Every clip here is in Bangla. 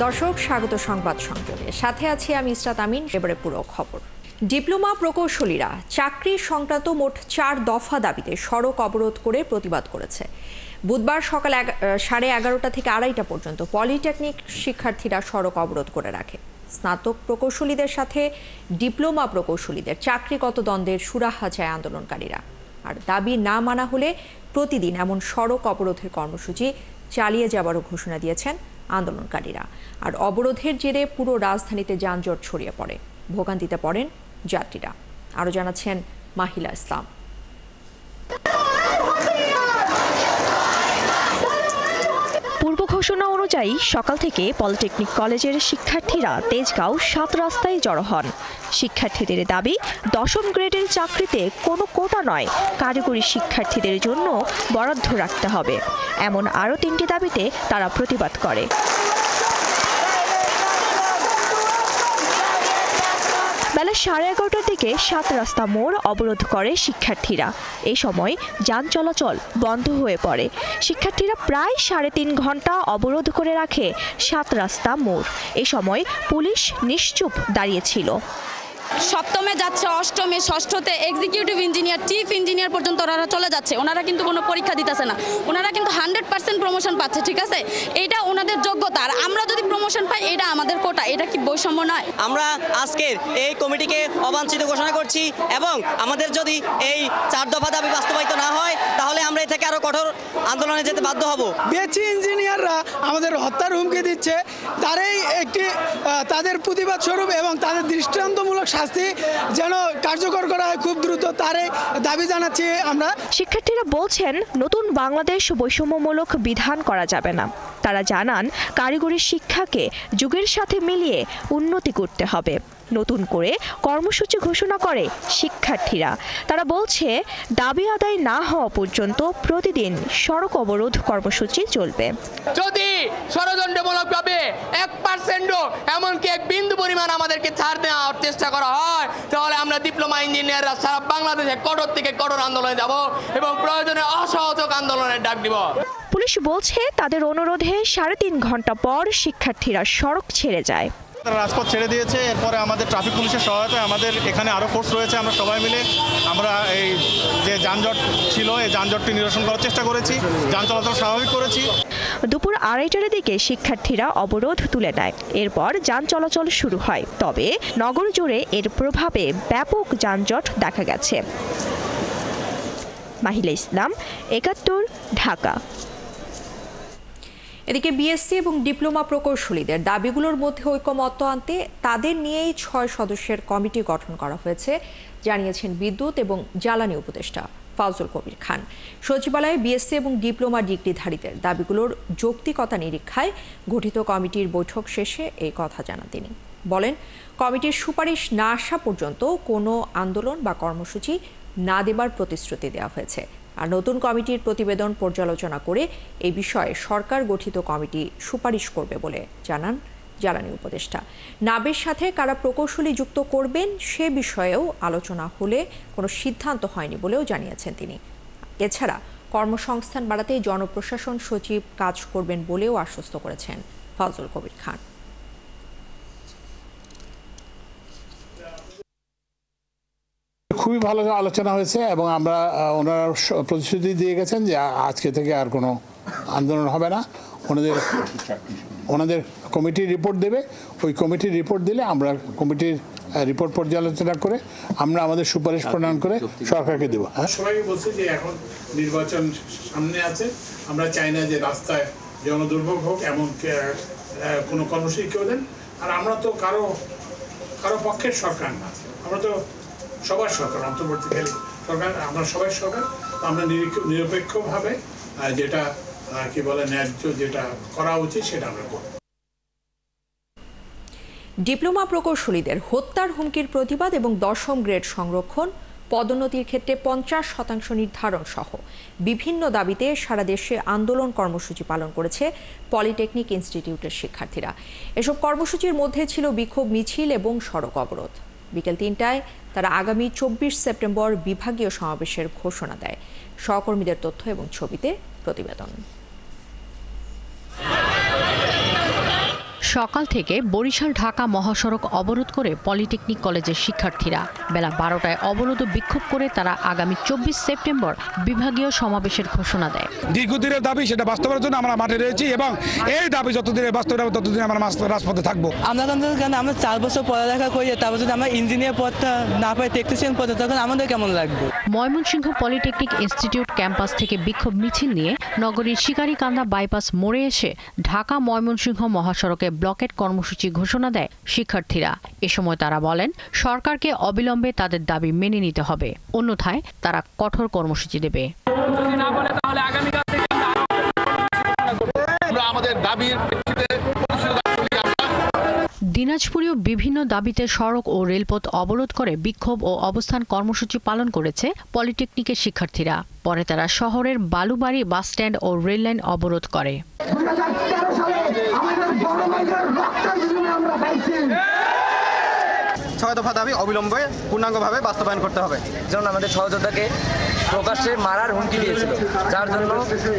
দর্শক স্বাগত সংবাদ সংযোগে সাথে আছি আমি ইসরাত আমিন। এবারে পুরো খবর। ডিপ্লোমা প্রকৌশলীরা চাকরি সংক্রান্ত মোট 4 দফা দাবিতে সড়ক অবরোধ করে প্রতিবাদ করেছে। বুধবার সকাল 11:30 থেকে 2:30 পর্যন্ত পলিটেকনিক শিক্ষার্থীরা সড়ক অবরোধ করে রাখে। স্নাতক প্রকৌশলীদের সাথে ডিপ্লোমা প্রকৌশলীদের চাকরিগত দ্বন্দ্বের সুরাহা চায় আন্দোলনকারীরা। আর দাবি না মানা হলে প্রতিদিন এমন সড়ক অবরোধের কর্মসূচি চালিয়ে যাওয়ারও ঘোষণা দিয়েছেন আন্দোলনকারীরা। আর অবরোধের জেরে পুরো রাজধানীতে যানজট ছড়িয়ে পড়ে, ভোগান্তিতে পড়েন যাত্রীরা। আরও জানাচ্ছেন মাহিলা ইসলাম। পূর্ব ঘোষণা অনুযায়ী সকাল থেকে পলিটেকনিক কলেজের শিক্ষার্থীরা তেজগাঁও 7 রাস্তায় জড়ো হন। শিক্ষার্থীদের দাবি 10ম গ্রেডের চাকরিতে কোনো কোটা নয়, কারিগরি শিক্ষার্থীদের জন্য বরাদ্দ রাখতে হবে। এমন আরও 3টি দাবিতে তারা প্রতিবাদ করে। বেলা 11:30টার দিকে 7 রাস্তা মোড় অবরোধ করে শিক্ষার্থীরা। এই সময় যান চলাচল বন্ধ হয়ে পড়ে। শিক্ষার্থীরা প্রায় 3.5 ঘন্টা অবরোধ করে রাখে 7 রাস্তা মোড়। এই সময় পুলিশ নিশ্চুপ দাঁড়িয়েছিল। সপ্তমে যাচ্ছে, অষ্টমে, ষষ্ঠতে এক্সিকিউটিভ ইঞ্জিনিয়ার, চিফ ইঞ্জিনিয়ার পর্যন্ত ওনারা চলে যাচ্ছে। ওনারা কিন্তু কোনো পরীক্ষা দিতেছে না, ওনারা কিন্তু 100% প্রমোশন পাচ্ছে। ঠিক আছে, এটা ওনাদের যোগ্যতা। আর আমরা যদি প্রমোশন পাই, এটা আমাদের কোটা। এটা কি বৈষম্য নয়? আমরা আজকের এই কমিটিকে অবাঞ্ছিত ঘোষণা করছি এবং আমাদের যদি এই 4 দফা দাবি বাস্তবায়িত না হয়, তাহলে আমরা এ থেকে আরো কঠোর আন্দোলনে যেতে বাধ্য হব। বিএসসি ইঞ্জিনিয়াররা আমাদের হত্যার হুমকি দিচ্ছে, তারই একটি তাদের প্রতিবাদ স্বরূপ এবং তাদের দৃষ্টান্তমূলক শাস্তি যেন কার্যকর করা হয় খুব দ্রুত, তারই দাবি জানাচ্ছি আমরা। শিক্ষার্থীরা বলছেন, নতুন বাংলাদেশ বৈষম্যমূলক বিধান করা যাবে না। তারা জানান, কারিগরি শিক্ষাকে যুগের সাথে মিলিয়ে উন্নতি করতে হবে। নতুন করে কর্মসূচি ঘোষণা করে শিক্ষার্থীরা। তারা বলছে, দাবি আদায় না হওয়া পর্যন্ত প্রতিদিন সড়ক অবরোধ কর্মসূচি চলবে। যদি ষড়যন্ত্রমূলকভাবে 1%ও এমনকি 1 বিন্দু পরিমাণ আমাদেরকে ছাড় দেওয়ার চেষ্টা করা হয়, তাহলে আমরা ডিপ্লোমা ইঞ্জিনিয়াররা সারা বাংলাদেশে কঠোর থেকে কঠোর আন্দোলনে যাব এবং প্রয়োজনে অসহযোগ আন্দোলনের ডাক দিব। পুলিশ বলছে, তাদের অনুরোধে 3.5 ঘন্টা পর শিক্ষার্থীরা সড়ক ছেড়ে যায়। রাজপথ ছেড়ে দিয়েছে। এরপরে আমাদের ট্রাফিক পুলিশের সহায়তায় আমাদের এখানে আরও ফোর্স রয়েছে। আমরা সবাই মিলে আমরা এই যে যানজট ছিল, এই যানজটটি নিরসন করার চেষ্টা করেছি, যান চলাচল স্বাভাবিক করেছি। দুপুর 2:30টার দিকে শিক্ষার্থীরা অবরোধ তুলে নেয়। এরপর যান চলাচল শুরু হয়। তবে নগর জুড়ে এর প্রভাবে ব্যাপক যানজট দেখা গেছে। মাহিলা ইসলাম, 71, ঢাকা। এদিকে বিএসসি এবং ডিপ্লোমা প্রকৌশলীদের দাবিগুলোর মধ্যে ঐকমত্য আনতে তাদের নিয়েই 6 সদস্যের কমিটি গঠন করা হয়েছে, জানিয়েছেন বিদ্যুৎ এবং জ্বালানি উপদেষ্টা ফাউজুল কবির খান। সচিবালয়ে বিএসসি এবং ডিপ্লোমা ডিগ্রিধারীদের দাবিগুলোর যৌক্তিকতা নিরীক্ষায় গঠিত কমিটির বৈঠক শেষে এই কথা জানান তিনি। বলেন, কমিটির সুপারিশ না আসা পর্যন্ত কোনো আন্দোলন বা কর্মসূচি না দেবার প্রতিশ্রুতি দেওয়া হয়েছে। আর নতুন কমিটির প্রতিবেদন পর্যালোচনা করে এই বিষয়ে সরকার গঠিত কমিটি সুপারিশ করবে বলে জানান জ্বালানি উপদেষ্টা। নাবের সাথে কারা প্রকৌশলী যুক্ত করবেন সে বিষয়েও আলোচনা হলে কোনো সিদ্ধান্ত হয়নি বলেও জানিয়েছেন তিনি। এছাড়া কর্মসংস্থান বাড়াতে জনপ্রশাসন সচিব কাজ করবেন বলেও আশ্বস্ত করেছেন ফাউজুল কবির খান। খুবই ভালো আলোচনা হয়েছে এবং আমরা ওনারা প্রতিশ্রুতি দিয়ে গেছেন যে আজকে থেকে আর কোনো আন্দোলন হবে না। ওনাদের কমিটি রিপোর্ট দেবে, ওই কমিটির রিপোর্ট দিলে আমরা কমিটির রিপোর্ট পর্যালোচনা করে আমরা আমাদের সুপারিশ প্রণয়ন করে সরকারকে দেবো। সবাইকে বলছি যে এখন নির্বাচন সামনে আছে, আমরা চাই না যে রাস্তায় জনদুর্ভোগ হোক এমন কোনো কর্মসূচি কেউ দেন। আর আমরা তো কারো পক্ষের সরকার না, আমরা তো সবার সরকার, অন্তর্বর্তীকালীন সরকার, আমরা সবাই সরকার। আমরা নিরপেক্ষভাবে যেটা কি বলে ন্যায্য যেটা করা উচিত সেটা আমরা করব। ডিপ্লোমা প্রকৌশলীদের হত্যার হুমকির প্রতিবাদ এবং 10ম গ্রেড সংরক্ষণ, পদোন্নতির ক্ষেত্রে 50% নির্ধারণ সহ বিভিন্ন দাবিতে সারা দেশে আন্দোলন কর্মসূচি পালন করেছে পলিটেকনিক ইনস্টিটিউটের শিক্ষার্থীরা। এসব কর্মসূচির মধ্যে ছিল বিক্ষোভ মিছিল এবং সড়ক অবরোধ। বিকেল 3টায় তারা আগামী 24 সেপ্টেম্বর বিভাগীয় সমাবেশের ঘোষণা দেয়। সহকর্মীদের তথ্য এবং ছবিতে প্রতিবেদন। সকাল থেকে বরিশাল ঢাকা মহাসড়ক অবরোধ করে পলিটেকনিক কলেজের শিক্ষার্থীরা বেলা 12টায় অবরোধ ও বিক্ষোভ করে তারা আগামী 24 সেপ্টেম্বর বিভাগীয় সমাবেশের ঘোষণা দেয়। দীর্ঘদিনের দাবি, সেটা বাস্তবায়নের জন্য আমরা মাঠে রয়েছি এবং এই দাবি যতদিন বাস্তবায়ন হবে ততদিন আমরা রাজপথে থাকবো। আমরা 4 বছর পড়ালেখা করি, তারপর যদি আমরা ইঞ্জিনিয়ার পদটা না পাই, টেকনিশিয়ান পদে, তখন আমাদের কেমন লাগবে? ময়মনসিংহ পলিটেকনিক ইনস্টিটিউট ক্যাম্পাস থেকে বিক্ষোভ মিছিল নিয়ে নগরীর শিকারীকান্দা বাইপাস মোড়ে এসে ঢাকা ময়মনসিংহ মহাসড়কে ব্লকেট কর্মসূচি ঘোষণা দেয় শিক্ষার্থীরা। এ সময় তারা বলেন, সরকারকে অবিলম্বে তাদের দাবি মেনে নিতে হবে, অন্যথায় তারা কঠোর কর্মসূচি দেবে। দিনাজপুরেও বিভিন্ন দাবিতে সড়ক ও রেলপথ অবরোধ করে বিক্ষোভ ও অবস্থান কর্মসূচি পালন করেছে পলিটেকনিকের শিক্ষার্থীরা। পরে তারা শহরের বালুবাড়ি বাসস্ট্যান্ড ও রেললাইন অবরোধ করে। 6 দফা দাবি অবিলম্বে পূর্ণাঙ্গভাবে বাস্তবায়ন করতে হবে। যেমন আমাদের সহযোদ্ধাকে প্রকাশ্যে মারার হুমকি দিয়েছিল, যার জন্য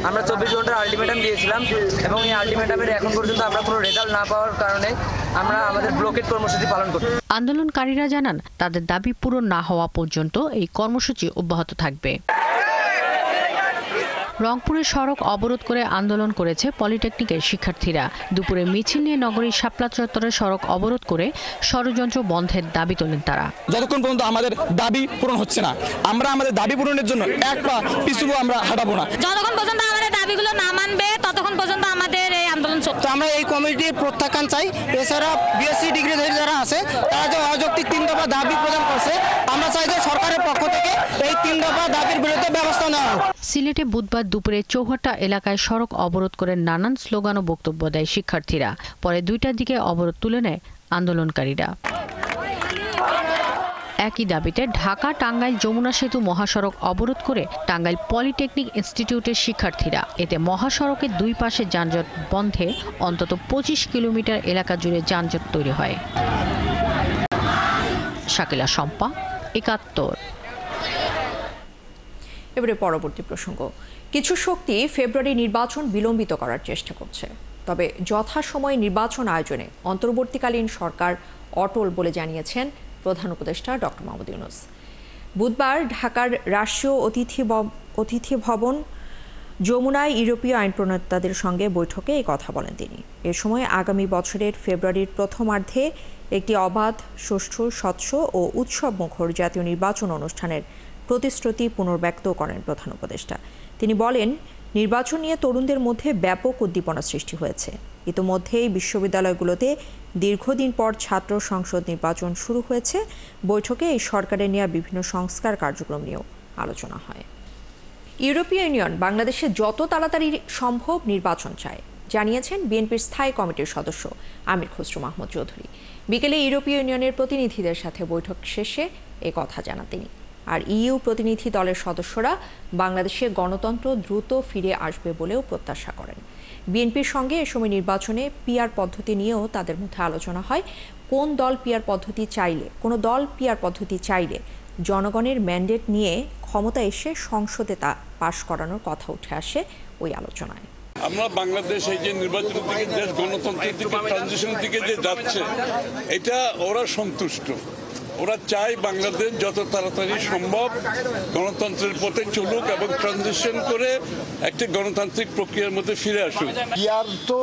আমরা 24 ঘন্টার আলটিমেটাম দিয়েছিলাম এবং এই আলটিমেটামের এখন পর্যন্ত আমরা কোনো রেজাল্ট না পাওয়ার কারণে আমরা আমাদের ব্লকেট কর্মসূচি পালন করছি। আন্দোলনকারীরা জানান, তাদের দাবি পূরণ না হওয়া পর্যন্ত এই কর্মসূচি অব্যাহত থাকবে। রংপুরে সড়ক অবরোধ করে আন্দোলন করেছে পলিটেকনিকের শিক্ষার্থীরা। দুপুরে মিছিল নিয়ে নগরীর শাপলা চত্বরের সড়ক অবরোধ করে ষড়যন্ত্র বন্ধের দাবি তোলেন তারা। যতক্ষণ পর্যন্ত আমাদের দাবি পূরণ হচ্ছে না, আমরা আমাদের দাবি পূরণের জন্য এক পা পিছুও আমরা হাঁটাবো না। যতক্ষণ পর্যন্ত আমাদের দাবিগুলো না মানবে ততক্ষণ পর্যন্ত আমাদের এই আন্দোলন চলবে। আমরা এই কমিটির প্রত্যাখ্যান চাই। এছাড়া বিএসসি ডিগ্রিধারী যারা আছে তারা যে অযৌক্তিক 3 দফা দাবি প্রদান করছে, আমরা চাই যে সরকারের পক্ষ থেকে এই 3 দফা দাবির বিরুদ্ধে ব্যবস্থা নেওয়া হোক। সিলেটে বুধবার দুপুরে চৌহাট্টা এলাকায় সড়ক অবরোধ করে নানান স্লোগান ও বক্তব্য দেয় শিক্ষার্থীরা। পরে 2টার দিকে অবরোধ তুলে নেয় আন্দোলনকারীরা। একই দাবিতে ঢাকা টাঙ্গাইল যমুনা সেতু মহাসড়ক অবরোধ করে টাঙ্গাইল পলিটেকনিক ইনস্টিটিউটের শিক্ষার্থীরা। এতে মহাসড়কের 2 পাশে যানজট বন্ধে অন্তত 25 কিলোমিটার এলাকা জুড়ে যানজট তৈরি হয়। শাকিলা শম্পা, 71। এবারে পরবর্তী প্রসঙ্গ। কিছু শক্তি ফেব্রুয়ারি নির্বাচন বিলম্বিত করার চেষ্টা করছে, তবে যথাসময়ে নির্বাচন আয়োজনে অন্তর্বর্তীকালীন সরকার অটল বলে জানিয়েছেন প্রধান উপদেষ্টা ডক্টর মোহাম্মদ ইউনূস। বুধবার ঢাকার রাষ্ট্রীয় অতিথি ভবন যমুনায় ইউরোপীয় আইন প্রণেতাদের সঙ্গে বৈঠকে এই কথা বলেন তিনি। এ সময় আগামী বছরের ফেব্রুয়ারির প্রথমার্ধে একটি অবাধ, সুষ্ঠু, স্বচ্ছ ও উৎসবমুখর জাতীয় নির্বাচন অনুষ্ঠানের প্রতিশ্রুতি পুনর্ব্যক্ত করেন প্রধান উপদেষ্টা। তিনি বলেন, নির্বাচন নিয়ে তরুণদের মধ্যে ব্যাপক উদ্দীপনা সৃষ্টি হয়েছে। ইতোমধ্যেই বিশ্ববিদ্যালয়গুলোতে দীর্ঘদিন পর ছাত্র সংসদ নির্বাচন শুরু হয়েছে। বৈঠকে এই সরকারের নেওয়া বিভিন্ন সংস্কার কার্যক্রম নিয়েও আলোচনা হয়। ইউরোপীয় ইউনিয়ন বাংলাদেশে যত তাড়াতাড়ি সম্ভব নির্বাচন চায়, জানিয়েছেন বিএনপির স্থায়ী কমিটির সদস্য আমির খসরু মাহমুদ চৌধুরী। বিকেলে ইউরোপীয় ইউনিয়নের প্রতিনিধিদের সাথে বৈঠক শেষে এ কথা জানান তিনি। আর ইইউ প্রতিনিধি দলের সদস্যরা বাংলাদেশে গণতন্ত্র দ্রুত ফিরে আসবে বলেও প্রত্যাশা করেন। বিএনপির সঙ্গে এ সময় নির্বাচনে পিআর পদ্ধতি নিয়েও তাদের মধ্যে আলোচনা হয়। কোন দল পিআর পদ্ধতি চাইলে জনগণের ম্যান্ডেট নিয়ে ক্ষমতা এসে সংসদে তা পাশ করানোর কথা উঠে আসে ওই আলোচনায়। আমরা বাংলাদেশ এই যে নির্বাচনের দিকে, দেশ গণতন্ত্রের দিকে, ট্রানজিশনের দিকে যে যাচ্ছে, এটা ওরা সন্তুষ্ট। ওরা চায় বাংলাদেশ যত তাড়াতাড়ি সম্ভব গণতন্ত্রের পথে চলুক এবং ট্রানজিশন করে একটি গণতান্ত্রিক প্রক্রিয়ার মধ্যে ফিরে আসুক। পিআর তো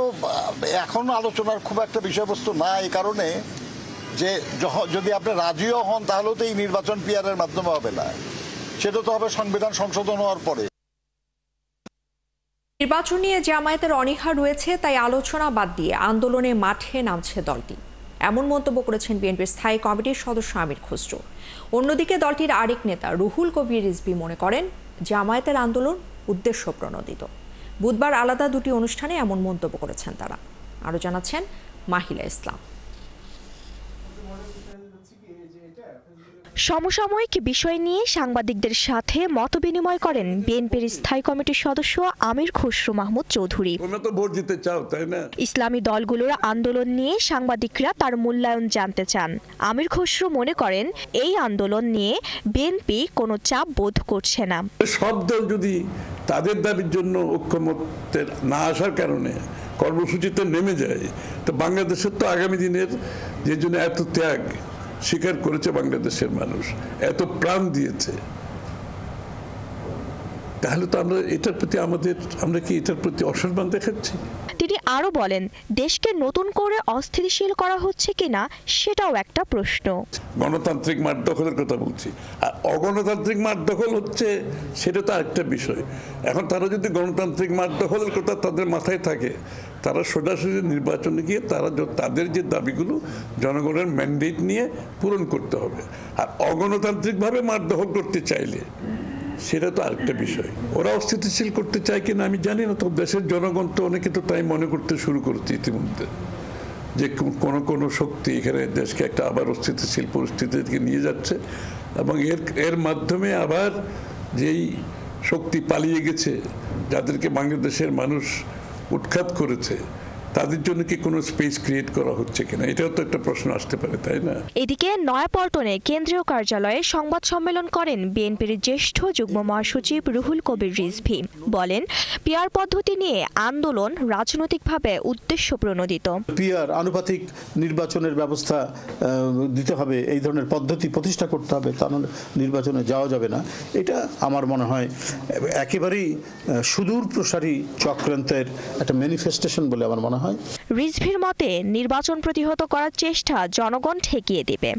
এখন আলোচনার খুব একটা বিষয়বস্তু না, এই কারণে যে যদি আপনি রাজিও হন তাহলেও তো এই নির্বাচন পিআরের মাধ্যমে হবে না, সেটা তো হবে সংবিধান সংশোধন হওয়ার পরে। নির্বাচন নিয়ে জামায়াতের অনীহা রয়েছে, তাই আলোচনা বাদ দিয়ে আন্দোলনে মাঠে নামছে দলটি, এমন মন্তব্য করেছেন বিএনপির স্থায়ী কমিটির সদস্য আমির খসরু। অন্যদিকে দলটির আরেক নেতা রুহুল কবির রিজভী মনে করেন, জামায়াতের আন্দোলন উদ্দেশ্য প্রণোদিত। বুধবার আলাদা 2টি অনুষ্ঠানে এমন মন্তব্য করেছেন তারা। আরও জানাচ্ছেন মাহিলা ইসলাম। সমসাময়িক বিষয় নিয়ে সাংবাদিকদের সাথে মতবিনিময় করেন বিএনপির স্থায়ী কমিটির সদস্য আমির খসরু মাহমুদ চৌধুরী। ইসলামী দলগুলোর আন্দোলন নিয়ে সাংবাদিকরা তার মূল্যায়ন জানতে চান। আমির খসরু মনে করেন, এই আন্দোলন নিয়ে বিএনপি কোনো চাপ বোধ করছে না। সব দল যদি তাদের দাবির জন্য ঐক্যমত্যে না আসার কারণে কর্মসূচিতে নেমে যায়, তো বাংলাদেশের তো আগামী দিনের যে জন্য এত ত্যাগ স্বীকার করেছে বাংলাদেশের মানুষ, এত প্রাণ দিয়েছে, তাহলে তো আমরা কি এটার প্রতি অসম্মান দেখাচ্ছি? তিনি আরো বলেন, দেশকে নতুন করে অস্থিতিশীল করা হচ্ছে কিনা সেটাও একটা প্রশ্ন। গণতান্ত্রিক মাঠ দখলের কথা বলছি, আর অগণতান্ত্রিক মাঠ দখল হচ্ছে সেটা তো আরেকটা বিষয়। এখন তারা যদি গণতান্ত্রিক মাঠ দখলের কথা তাদের মাথায় থাকে, তারা সোজাসুজি নির্বাচনে গিয়ে তাদের যে দাবিগুলো জনগণের ম্যান্ডেট নিয়ে পূরণ করতে হবে। আর অগণতান্ত্রিকভাবে মাঠ দখল করতে চাইলে সেটা তো আরেকটা বিষয়। ওরা অস্থিতিশীল করতে চায় কিনা আমি জানি না, তো দেশের জনগণ তো অনেকে তো তাই মনে করতে শুরু করেছে ইতিমধ্যে, যে কোন শক্তি এখানে দেশকে একটা আবার অস্থিতিশীল পরিস্থিতিতে নিয়ে যাচ্ছে, এবং এর মাধ্যমে আবার যেই শক্তি পালিয়ে গেছে, যাদেরকে বাংলাদেশের মানুষ উৎখাত করেছে, তাদের জন্য কি কোনো স্পেস ক্রিয়েট করা হচ্ছে কিনা, এটাও তো একটা প্রশ্ন আসতে পারে, তাই না? এদিকে নয়াপল্টনে কেন্দ্রীয় কার্যালয়ে সংবাদ সম্মেলন করেন বিএনপির জ্যেষ্ঠ যুগ্ম মহাসচিব রুহুল কবির রিজভী। বলেন, পিআর পদ্ধতি নিয়ে আন্দোলন রাজনৈতিকভাবে উদ্দেশ্য প্রণোদিত। পিআর আনুপাতিক নির্বাচনের ব্যবস্থা দিতে হবে, এই ধরনের পদ্ধতি প্রতিষ্ঠা করতে হবে, তার নির্বাচনে যাওয়া যাবে না। এটা আমার মনে হয় একেবারেই সুদূর প্রসারী চক্রান্তের একটা ম্যানিফেস্টেশন বলে আমার মনে হয়। রিজভির মতে, নির্বাচন প্রতিহত করার চেষ্টা জনগণ ঠেকিয়ে দেবে।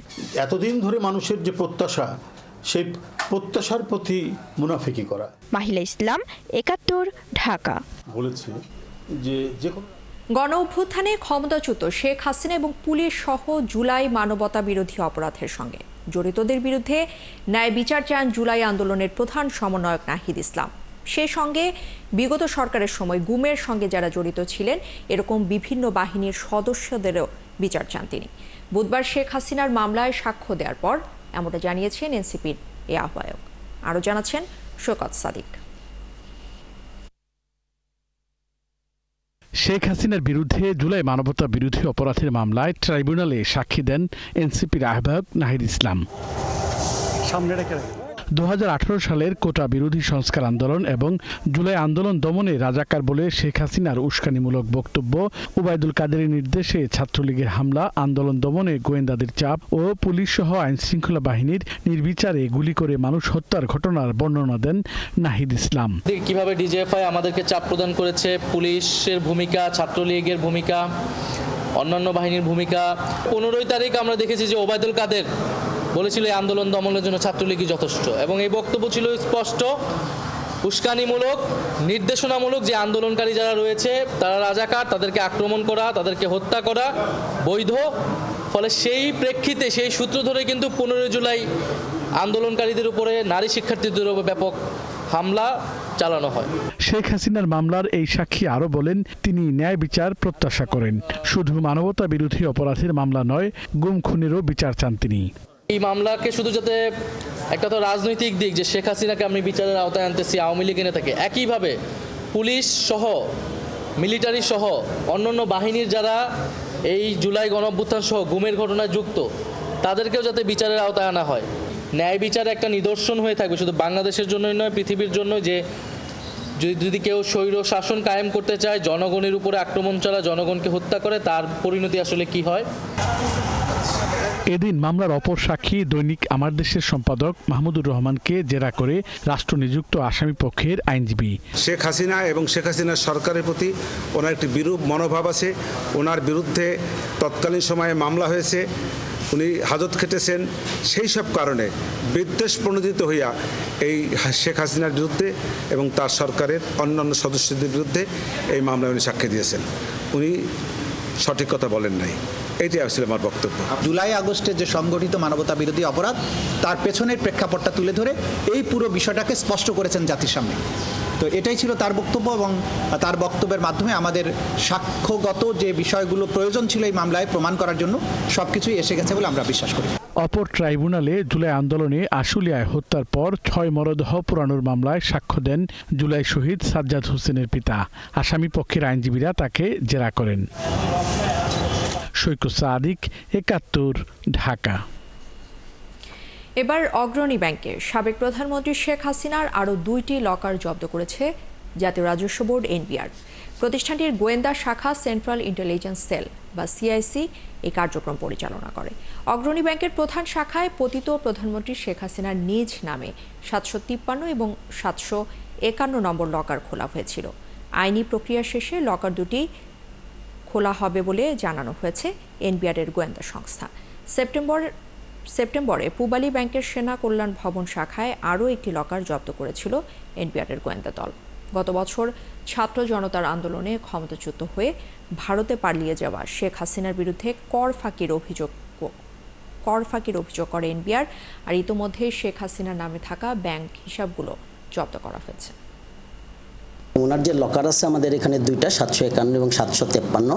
এতদিন ধরে মানুষের যে প্রত্যাশা, সেই প্রত্যাশার প্রতি মুনাফিকি করা। মাহিলা ইসলাম, ৭১, ঢাকা। বলেছে যে গণ অভ্যুত্থানে ক্ষমতাচ্যুত শেখ হাসিনা এবং পুলিশ সহ জুলাই মানবতা বিরোধী অপরাধের সঙ্গে জড়িতদের বিরুদ্ধে ন্যায় বিচার চান জুলাই আন্দোলনের প্রধান সমন্বয়ক নাহিদ ইসলাম। সে সঙ্গে বিগত সরকারের সময় গুমের সঙ্গে যারা জড়িত ছিলেন এরকম বিভিন্ন বাহিনীর সদস্যদেরও বিচার চান তিনি। বুধবার শেখ হাসিনার মামলায় সাক্ষ্য দেওয়ার পর এমনটা জানিয়েছেন এনসিপির এই আহ্বায়ক। আরও জানাচ্ছেন শওকত সাদিক। শেখ হাসিনার বিরুদ্ধে জুলাই মানবতা বিরোধী অপরাধের মামলায় ট্রাইব্যুনালে সাক্ষী দেন এনসিপির আহ্বায়ক নাহিদ ইসলাম। 2018 সালের কোটা বিরোধী সংস্কার আন্দোলন এবং জুলাই আন্দোলন দমনে রাজাকার বলে শেখ হাসিনার উস্কানিমূলক বক্তব্য, ওবায়দুল কাদেরের নির্দেশে ছাত্রলীগের হামলা, আন্দোলন দমনে গোয়েন্দাদের চাপ ও পুলিশ সহ আইনশৃঙ্খলা বাহিনীর নির্বিচারে গুলি করে মানুষ হত্যার ঘটনার বর্ণনা দেন নাহিদ ইসলাম। কিভাবে ডিজিএফআই আমাদেরকে চাপ প্রদান করেছে, পুলিশের ভূমিকা, ছাত্রলীগের ভূমিকা, অন্যান্য বাহিনীর ভূমিকা। 15 তারিখ আমরা দেখেছি যে ওবায়দুল কাদের বলেছিল এই আন্দোলন দমনের জন্য ছাত্রলীগই যথেষ্ট, এবং এই বক্তব্য ছিল স্পষ্ট উস্কানিমূলক, নির্দেশনামূলক, যে আন্দোলনকারী যারা রয়েছে তারা রাজাকার, তাদেরকে আক্রমণ করা, তাদেরকে হত্যা করা বৈধ। ফলে সেই প্রেক্ষিতে, সেই সূত্র ধরে কিন্তু 15 জুলাই আন্দোলনকারীদের উপরে, নারী শিক্ষার্থীদের উপর ব্যাপক হামলা চালানো হয়। শেখ হাসিনার মামলার এই সাক্ষী আরো বলেন, তিনি ন্যায় বিচার প্রত্যাশা করেন। শুধু মানবতা বিরোধী অপরাধের মামলা নয়, গুম খুনেরও বিচার চান তিনি। এই মামলাকে শুধু যাতে একটা তো রাজনৈতিক দিক, যে শেখ হাসিনাকে আমি বিচারের আওতায় আনতেছি, আওয়ামী লীগ এনে থাকে, একইভাবে পুলিশ সহ, মিলিটারি সহ অন্যান্য বাহিনীর যারা এই জুলাই গণঅভ্যুত্থান সহ গুমের ঘটনায় যুক্ত, তাদেরকেও যাতে বিচারের আওতায় আনা হয়। ন্যায় বিচার একটা নিদর্শন হয়ে থাকবে শুধু বাংলাদেশের জন্যই নয়, পৃথিবীর জন্য, যে যদি কেউ স্বৈর শাসন কায়েম করতে চায়, জনগণের উপরে আক্রমণ চালা, জনগণকে হত্যা করে, তার পরিণতি আসলে কি হয়। এদিন মামলার অপর সাক্ষী দৈনিক আমার দেশের সম্পাদক মাহমুদুর রহমানকে জেরা করে রাষ্ট্র নিযুক্ত আসামি পক্ষের আইনজীবী। শেখ হাসিনা এবং শেখ হাসিনার সরকারের প্রতি ওনার একটি বিরূপ মনোভাব আছে। ওনার বিরুদ্ধে তৎকালীন সময়ে মামলা হয়েছে, উনি হাজত খেটেছেন। সেই সব কারণে বিদ্বেষ প্রণোদিত হইয়া এই শেখ হাসিনার বিরুদ্ধে এবং তার সরকারের অন্যান্য সদস্যদের বিরুদ্ধে এই মামলায় উনি সাক্ষ্য দিয়েছেন। উনি সঠিক কথা বলেন নাই, এটাই আসলে আমার বক্তব্য। জুলাই আগস্টের যে সংগঠিত মানবতা বিরোধী অপরাধ, তার পেছনের প্রেক্ষাপটটা তুলে ধরে এই পুরো বিষয়টাকে স্পষ্ট করেছেন জাতির সামনে। তো এটাই ছিল তার বক্তব্য, এবং তার বক্তব্যের মাধ্যমে আমাদের সাক্ষ্যগত যে বিষয়গুলো প্রয়োজন ছিল এই মামলায় প্রমাণ করার জন্য সবকিছুই এসে গেছে বলে আমরা বিশ্বাস করি। অপর ট্রাইব্যুনালে জুলাই আন্দোলনে আশুলিয়ায় হত্যার পর 6 মরদেহ পোড়ানোর মামলায় সাক্ষ্য দেন জুলাই শহীদ সাজ্জাদ হোসেনের পিতা। আসামি পক্ষের আইনজীবীরা তাকে জেরা করেন। শওকত সাদিক, ৭১, ঢাকা। এবার অগ্রণী ব্যাংকে সাবেক প্রধানমন্ত্রী শেখ হাসিনার আরও 2টি লকার জব্দ করেছে জাতীয় রাজস্ব বোর্ড এনবিআর। প্রতিষ্ঠানটির গোয়েন্দা শাখা সেন্ট্রাল ইন্টেলিজেন্স সেল বা সিআইসি এই কার্যক্রম পরিচালনা করে। অগ্রণী ব্যাংকের প্রধান শাখায় পতিত প্রধানমন্ত্রী শেখ হাসিনার নিজ নামে 753 এবং 751 নম্বর লকার খোলা হয়েছিল। আইনি প্রক্রিয়া শেষে লকার দুটি খোলা হবে বলে জানানো হয়েছে এনবিআর-এর গোয়েন্দা সংস্থা। সেপ্টেম্বরে পূবালী ব্যাংকের সেনা কল্যাণ ভবন শাখায় আরও একটি লকার জব্দ করেছিল এনবিআর-এর গোয়েন্দা দল। গত বছর ছাত্র জনতার আন্দোলনে ক্ষমতাচ্যুত হয়ে ভারতে পালিয়ে যাওয়া শেখ হাসিনার বিরুদ্ধে কর ফাঁকির অভিযোগ করে এনবিআর, আর ইতোমধ্যে শেখ হাসিনার নামে থাকা ব্যাংক হিসাবগুলো জব্দ করা হয়েছে। ওনার যে লকার আছে আমাদের এখানে দুইটা 751 এবং 753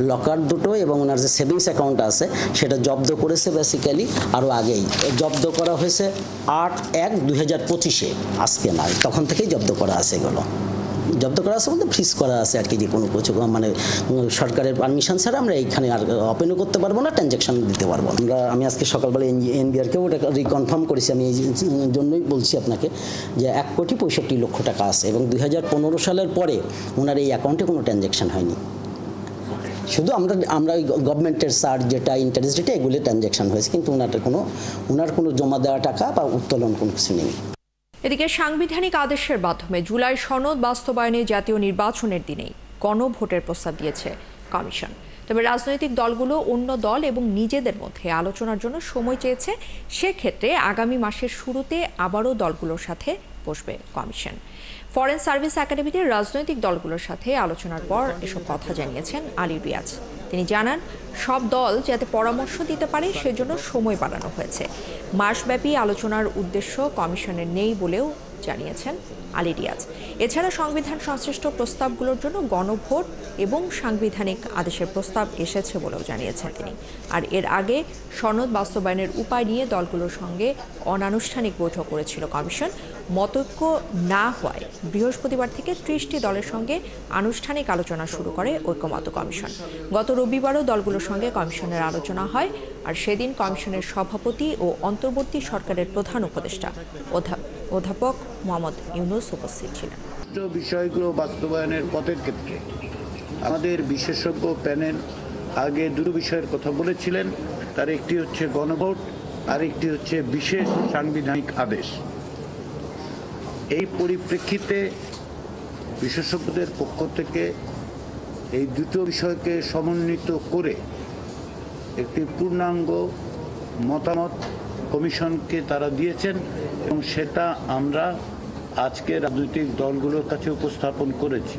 লকার দুটো, এবং ওনার যে সেভিংস অ্যাকাউন্ট আছে সেটা জব্দ করেছে বেসিক্যালি আরও আগেই। জব্দ করা হয়েছে 8/1/2025-এ, আজকে নয়, তখন থেকেই জব্দ করা আছে। এগুলো জব্দ করা আছে বলতে ফ্রিজ করা আছে আর কি, যে কোনো কিছু মানে সরকারের পারমিশন ছাড়া আমরা এইখানে আর ওপেনও করতে পারবো না, ট্রানজ্যাকশন দিতে পারবো। আমি আজকে সকালবেলা এনবিআরকেও ওটা রিকনফার্ম করেছি। আমি এই জন্যই বলছি আপনাকে যে 1,65,00,000 টাকা আছে, এবং 2015 সালের পরে ওনার এই অ্যাকাউন্টে কোনো ট্রানজ্যাকশন হয়নি। শুধু আমরা গভর্নমেন্টের চার্জ যেটা ইন্টারেস্ট রেটে এগুলো ট্রানজ্যাকশন হয়েছে, কিন্তু ওনার কোনো জমা দেওয়া টাকা বা উত্তোলন কোনো কিছু নেই। এদিকে সাংবিধানিক আদেশের মাধ্যমে জুলাই সনদ বাস্তবায়নে জাতীয় নির্বাচনের দিনেই গণভোটের প্রস্তাব দিয়েছে কমিশন। তবে রাজনৈতিক দলগুলো অন্য দল এবং নিজেদের মধ্যে আলোচনার জন্য সময় চেয়েছে। সেক্ষেত্রে আগামী মাসের শুরুতে আবারও দলগুলোর সাথে বসবে কমিশন। ফরেন সার্ভিস একাডেমিতে রাজনৈতিক দলগুলোর সাথে আলোচনার পর এসব কথা জানিয়েছেন আলী রিয়াজ। তিনি জানান, সব দল যাতে পরামর্শ দিতে পারে সেজন্য সময় বাড়ানো হয়েছে। মাসব্যাপী আলোচনার উদ্দেশ্য কমিশনের নেই বলেও জানিয়েছেন আলী রিয়াজ। এছাড়া সংবিধান সংশ্লিষ্ট প্রস্তাবগুলোর জন্য গণভোট এবং সাংবিধানিক আদেশের প্রস্তাব এসেছে বলেও জানিয়েছেন তিনি। আর এর আগে সনদ বাস্তবায়নের উপায় নিয়ে দলগুলোর সঙ্গে অনানুষ্ঠানিক বৈঠক করেছিল কমিশন। মতৈক্য না হওয়ায় বৃহস্পতিবার থেকে 30টি দলের সঙ্গে আনুষ্ঠানিক আলোচনা শুরু করে ঐক্যমত্য কমিশন। গত রবিবারও দলগুলোর সঙ্গে কমিশনের আলোচনা হয়, আর সেদিন কমিশনের সভাপতি ও অন্তর্বর্তী সরকারের প্রধান উপদেষ্টা অধ্যাপক মোহাম্মদ ইউনুস উপস্থিত ছিলেন। বিষয়গুলো বাস্তবায়নের পথের ক্ষেত্রে আমাদের বিশেষজ্ঞ প্যানেল আগে দুটো বিষয়ের কথা বলেছিলেন। তার একটি হচ্ছে গণভোট, আর একটি হচ্ছে বিশেষ সাংবিধানিক আদেশ। এই পরিপ্রেক্ষিতে বিশেষজ্ঞদের পক্ষ থেকে এই দুটো বিষয়কে সমন্বিত করে একটি পূর্ণাঙ্গ মতামত কমিশনকে তারা দিয়েছেন, এবং সেটা আমরা আজকে রাজনৈতিক দলগুলোর কাছে উপস্থাপন করেছি।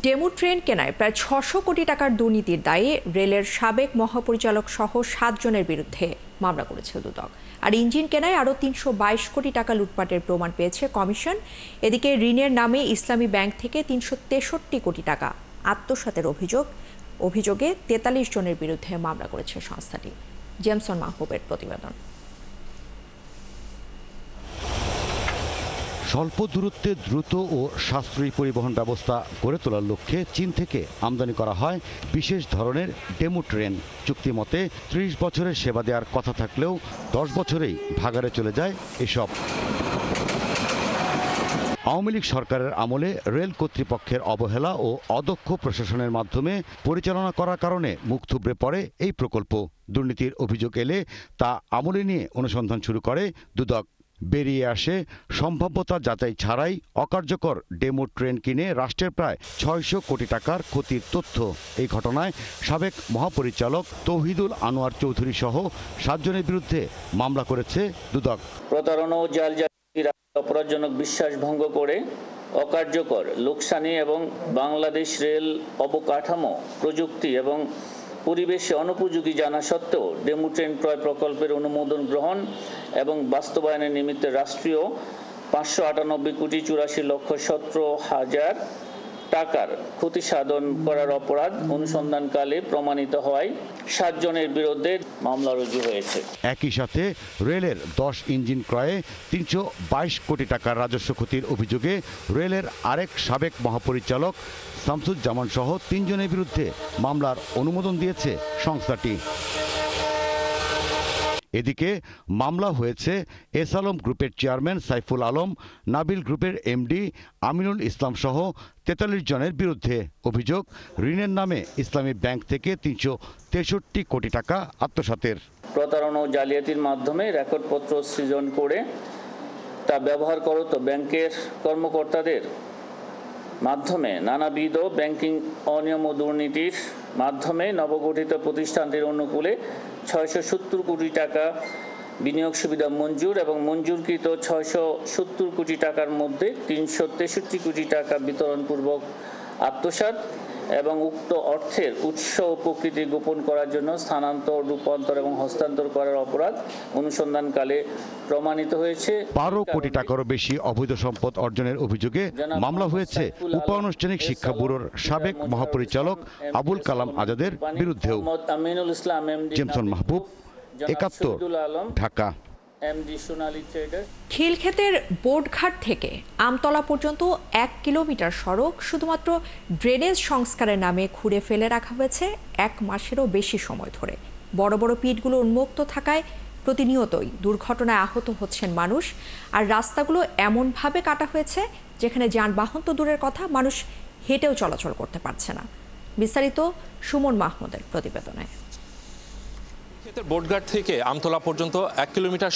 ডেমু ট্রেন কেনায় প্রায় 600 কোটি টাকার দুর্নীতির দায়ে রেলের সাবেক মহাপরিচালক সহ 7 জনের বিরুদ্ধে মামলা করেছে দুদক। আর ইঞ্জিন কেনায় আরও 322 কোটি টাকা লুটপাটের প্রমাণ পেয়েছে কমিশন। এদিকে ঋণের নামে ইসলামী ব্যাংক থেকে 363 কোটি টাকা আত্মসাতের অভিযোগে 43 জনের বিরুদ্ধে মামলা করেছে সংস্থাটি। জেমসন মাহবুবের প্রতিবেদন। স্বল্প দূরত্বে দ্রুত ও সাশ্রয়ী পরিবহন ব্যবস্থা গড়ে তোলার লক্ষ্যে চীন থেকে আমদানি করা হয় বিশেষ ধরনের ডেমু ট্রেন। চুক্তি মতে 30 বছরের সেবা দেওয়ার কথা থাকলেও 10 বছরেই ভাগাড়ে চলে যায় এসব। আওয়ামী লীগ সরকারের আমলে রেল কর্তৃপক্ষের অবহেলা ও অদক্ষ প্রশাসনের মাধ্যমে পরিচালনা করার কারণে মুখ থুবড়ে পড়ে এই প্রকল্প। দুর্নীতির অভিযোগ এলে তা আমলে নিয়ে অনুসন্ধান শুরু করে দুদক। বেরিয়ে আসে সম্ভাব্যতা যাচাই ছাড়াই অকার্যকর ডেমো ট্রেন কিনে রাষ্ট্রের প্রায় 600 কোটি টাকার ক্ষতির তথ্য। এই ঘটনায় সাবেক মহাপরিচালক তৌহিদুল আনোয়ার চৌধুরী সহ 7 জনের বিরুদ্ধে মামলা করেছে দুদক। প্রতারণা ও জালজালির অপরাধজনক বিশ্বাস ভঙ্গ করে অকার্যকর, লোকসানি এবং বাংলাদেশ রেল অবকাঠামো, প্রযুক্তি এবং পরিবেশে অনুপযোগী জানা সত্ত্বেও ডেমু ট্রেন ক্রয় প্রকল্পের অনুমোদন গ্রহণ এবং বাস্তবায়নের নিমিত্তে রাষ্ট্রীয় 598,84,17,000 টাকার ক্ষতি সাধন করার অপরাধ অনুসন্ধানকালে প্রমাণিত হওয়ায় 7 জনের বিরুদ্ধে মামলা রুজু হয়েছে। একই সাথে রেলের 10 ইঞ্জিন ক্রয়ে 322 কোটি টাকার রাজস্ব ক্ষতির অভিযোগে রেলের আরেক সাবেক মহাপরিচালক শামসুজ্জামান সহ 3 জনের বিরুদ্ধে মামলার অনুমোদন দিয়েছে সংস্থাটি। এদিকে মামলা হয়েছে এস আলম গ্রুপের চেয়ারম্যান সাইফুল আলম, নাবিল গ্রুপের এমডি আমিনুল ইসলাম সহ 43 জনের বিরুদ্ধে। অভিযোগ, ঋণের নামে ইসলামী ব্যাংক থেকে 363 কোটি টাকা আত্মসাতের। প্রতারণা ও জালিয়াতির মাধ্যমে রেকর্ডপত্র সৃজন করে তা ব্যবহার করত ব্যাংকের কর্মকর্তাদের মাধ্যমে নানাবিধ ব্যাংকিং অনিয়ম ও দুর্নীতির মাধ্যমে নবগঠিত প্রতিষ্ঠানটির অনুকূলে 670 কোটি টাকা বিনিয়োগ সুবিধা মঞ্জুর এবং মঞ্জুরকৃত 670 কোটি টাকার মধ্যে 363 কোটি টাকা বিতরণপূর্বক আত্মসাৎ এবং উক্ত অর্থের উৎস ও প্রকৃতি গোপন করার জন্য স্থানান্তর, রূপান্তর এবং হস্তান্তর করার অপরাধ অনুসন্ধানকালে প্রমাণিত হয়েছে। 12 কোটি টাকারও বেশি অবৈধ সম্পদ অর্জনের অভিযোগে মামলা হয়েছে উপ-আনুষ্ঠানিক শিক্ষা ব্যুরোর সাবেক মহাপরিচালক আবুল কালাম আজাদের বিরুদ্ধেও। আমিনুল ইসলাম, জেমসন মাহবুব, 71, ঢাকা। খিলক্ষেতের বোটঘাট থেকে আমতলা পর্যন্ত 1 কিলোমিটার সড়ক শুধুমাত্র ড্রেনেজ সংস্কারের নামে খুঁড়ে ফেলে রাখা হয়েছে 1 মাসেরও বেশি সময় ধরে। বড় বড় পিটগুলো উন্মুক্ত থাকায় প্রতিনিয়তই দুর্ঘটনায় আহত হচ্ছেন মানুষ। আর রাস্তাগুলো এমনভাবে কাটা হয়েছে যেখানে যানবাহন তো দূরের কথা, মানুষ হেঁটেও চলাচল করতে পারছে না। বিস্তারিত সুমন মাহমুদের প্রতিবেদনে। বোটঘাট থেকে আমতলা পর্যন্ত 1 কিলোমিটার